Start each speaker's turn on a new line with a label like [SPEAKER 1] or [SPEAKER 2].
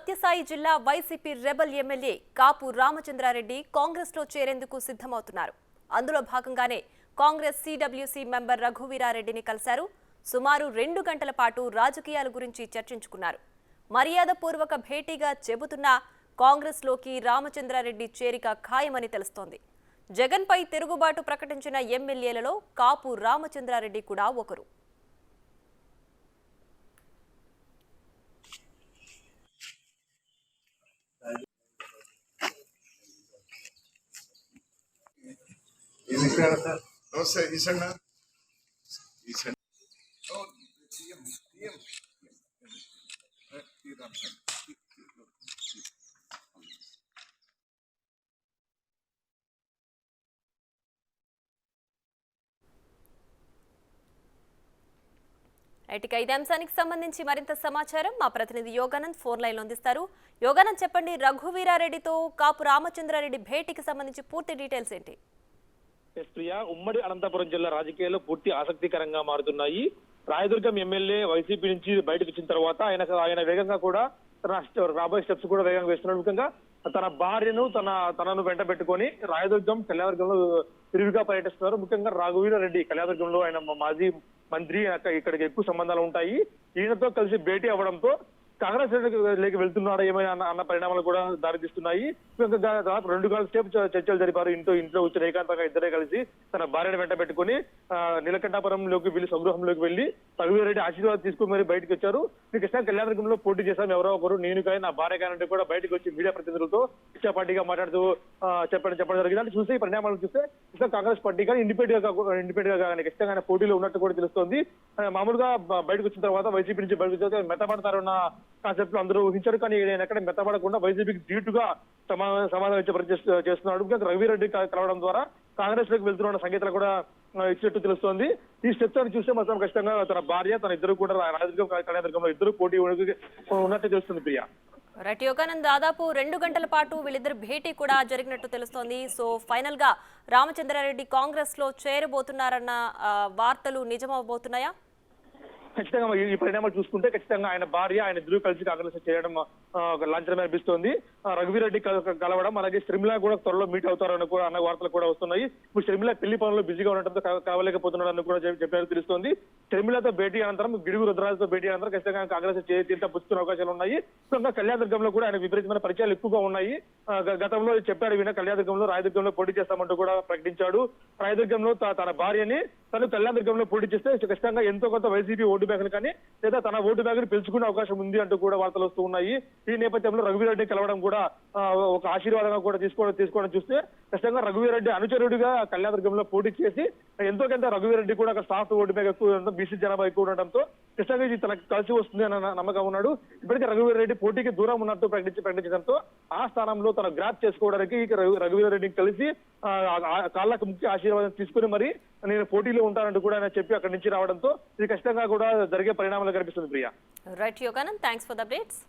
[SPEAKER 1] సత్యసాయి జిల్లా YCP rebel MLA కాపు రామచంద్రారెడ్డి కాంగ్రెస్ లో చేరేందుకు సిద్ధమవుతున్నారు. అందులో భాగంగానే కాంగ్రెస్ సిడబ్ల్యూసీ మెంబర్ రఘువీరారెడ్డిని కలిశారు. సుమారు 2 గంటల పాటు రాజకీయాల గురించి చర్చించుకున్నారు. మర్యాదపూర్వక భేటీగా చెబుతున్న కాంగ్రెస్ లోకి రామచంద్రారెడ్డి చేరిక ఖాయమని తెలుస్తోంది. జగన్ పై తిరుగుబాటు ప్రకటించిన ఎమ్మెల్యేలలో కాపు రామచంద్రారెడ్డి కూడా ఒకరు.
[SPEAKER 2] నమస్తే ఈసన్న
[SPEAKER 1] ఇక ఇదే అంశానికి సంబంధించి మరింత సమాచారం మా ప్రతినిధి యోగానంద్ ఫోన్ లైన్ లో అందిస్తారు. యోగానంద్, చెప్పండి, రఘువీరారెడ్డితో కాపు రామచంద్రారెడ్డి భేటీకి సంబంధించి పూర్తి డీటెయిల్స్ ఏంటి?
[SPEAKER 3] ప్రియా, ఉమ్మడి అనంతపురం జిల్లా రాజకీయాల్లో పూర్తి ఆసక్తికరంగా మారుతున్నాయి. రాయదుర్గం ఎమ్మెల్యే వైసీపీ నుంచి బయటకు వచ్చిన తర్వాత ఆయన వేగంగా కూడా తన రాబోయే స్టెప్స్ కూడా వేగంగా వేస్తున్నారు. ముఖ్యంగా తన భార్యను తనను వెంట పెట్టుకొని రాయదుర్గం కళ్యాణదుర్గంలో తిరుగుగా పర్యటిస్తున్నారు. ముఖ్యంగా రఘువీరారెడ్డి కళ్యాణదుర్గంలో ఆయన మాజీ మంత్రి, ఇక్కడికి ఎక్కువ సంబంధాలు ఉంటాయి. ఈయనతో కలిసి భేటీ అవ్వడంతో కాంగ్రెస్ లేక వెళ్తున్నాడు ఏమైనా అన్న పరిణామాలు కూడా దారితీస్తున్నాయి. దాదాపు 2 గంటల సేపు చర్చలు జరిపారు. ఇంట్లో వచ్చి ఏకాంతంగా ఇద్దరే కలిసి తన భార్యను వెంట పెట్టుకుని నీలకంఠాపురంలోకి వెళ్లి స్వగృహంలోకి వెళ్లి రఘువీరారెడ్డి ఆశీర్వాదం తీసుకుని మరి బయటకు వచ్చారు. మీకు ఇష్టం కళ్యాణదుర్గంలో పోటీ చేశాం, ఎవరో ఒకరు నేను కానీ నా భార్య కానీ కూడా బయటకు వచ్చి మీడియా ప్రతినిధులతో ఇష్టా పార్టీగా మాట్లాడుతూ చెప్పడం జరిగింది. అంటే చూస్తే ఈ పరిణామాలను చూస్తే ఇష్టం కాంగ్రెస్ పార్టీ కానీ ఇండిపెండెంట్ గా కానీ ఖచ్చితంగా పోటీలో ఉన్నట్టు కూడా తెలుస్తోంది. మామూలుగా బయటకు వచ్చిన తర్వాత వైసీపీ నుంచి బయటకు వచ్చే మెత్తపడతారన్న కాన్సెప్ట్ లో అందరూ ఊహించారు. కానీ నేను ఎక్కడ మెత్తపడకుండా వైసీపీకి ధీటుగా సమాధానం చేస్తున్నాడు. రఘువీరారెడ్డి కలవడం ద్వారా కాంగ్రెస్ లోకి వెళ్తున్న సంకేతాలు కూడా ఇచ్చినట్టు తెలుస్తోంది. ఈ స్టెప్స్ అని చూస్తే మాత్రం ఖచ్చితంగా తన భార్య తన ఇద్దరు కూడా రాయదుర్గం కళ్యాణదుర్గంలో ఇద్దరు పోటీ ఉన్నట్టు తెలుస్తుంది. ప్రియా,
[SPEAKER 1] రైట్ యోగానంద్, దాదాపు 2 గంటల పాటు వీళ్ళిద్దరు భేటీ కూడా జరిగినట్టు తెలుస్తోంది. సో ఫైనల్ గా రామచంద్రారెడ్డి కాంగ్రెస్ లో చేరబోతున్నారన్న వార్తలు నిజమవబోతున్నాయా?
[SPEAKER 3] ఖచ్చితంగా ఈ పరిణామాలు చూసుకుంటే ఖచ్చితంగా ఆయన భార్య ఆయన ఇద్దరు కలిసి కాంగ్రెస్ చేయడం లాంఛనమే అనిపిస్తోంది. రఘువీరారెడ్డి కలవడం, అలాగే శ్రీమిలా కూడా త్వరలో మీట్ అవుతారని కూడా అన్న వార్తలు కూడా వస్తున్నాయి. ఇప్పుడు శ్రీమిలా పెళ్లి పనుల్లో బిజీగా ఉండటంతో కావలేకపోతున్నాడని కూడా చెప్పినట్టు తెలుస్తోంది. శ్రీమిలాతో భేటీ అనంతరం గిడుగు రుద్రరాజుతో భేటీ అనంతరం ఖచ్చితంగా కాంగ్రెస్ తీర్థ పుచ్చుకునే అవకాశాలు ఉన్నాయి. కళ్యాణదుర్గంలో కూడా ఆయన విపరీతమైన పరిచయాలు ఎక్కువగా ఉన్నాయి. గతంలో చెప్పాడు ఈయన కళ్యాణదుర్గంలో రాయదుర్గంలో పోటీ చేస్తామంటూ కూడా ప్రకటించాడు. రాయదుర్గంలో తన భార్యని తను కళ్యాణదుర్గంలో పోటీ చేస్తే ఖచ్చితంగా ఎంతో కొంత వైసీపీ ఓటు బ్యాంకులు కానీ లేదా తన ఓటు బ్యాంకుని పెంచుకునే అవకాశం ఉంది అంటూ కూడా వార్తలు వస్తూ ఉన్నాయి. ఈ నేపథ్యంలో రఘువీరారెడ్డి కలవడం కూడా ఒక ఆశీర్వాదంగా కూడా తీసుకోవడం చూస్తే ఖచ్చితంగా రఘువీరారెడ్డి అనుచరుడిగా కళ్యాణదుర్గంలో పోటీ చేసి ఎంతో కొంత రఘువీరారెడ్డి కూడా అక్కడ సాఫ్ట్ ఓటు బ్యాంక్ ఎక్కువ బీసీ జనాభా ఎక్కువ ఉండడంతో ఖచ్చితంగా ఇది తనకు కలిసి వస్తుంది అన్న నమ్మకం ఉన్నాడు. ఇప్పటికే రఘువీరారెడ్డి పోటీకి దూరం ఉన్నట్టు ప్రకటించడంతో ఆ స్థానంలో తన గ్రాప్ చేసుకోవడానికి రఘువీరారెడ్డిని కలిసి కాళ్ళకు ముఖ్య ఆశీర్వాదం తీసుకుని మరి నేను పోటీలో ఉంటానంటూ కూడా ఆయన చెప్పి అక్కడి నుంచి రావడంతో ఇది ఖచ్చితంగా కూడా జరిగే పరిణామాలు కనిపిస్తుంది. Priya,
[SPEAKER 1] right Yoganand, thanks for the updates.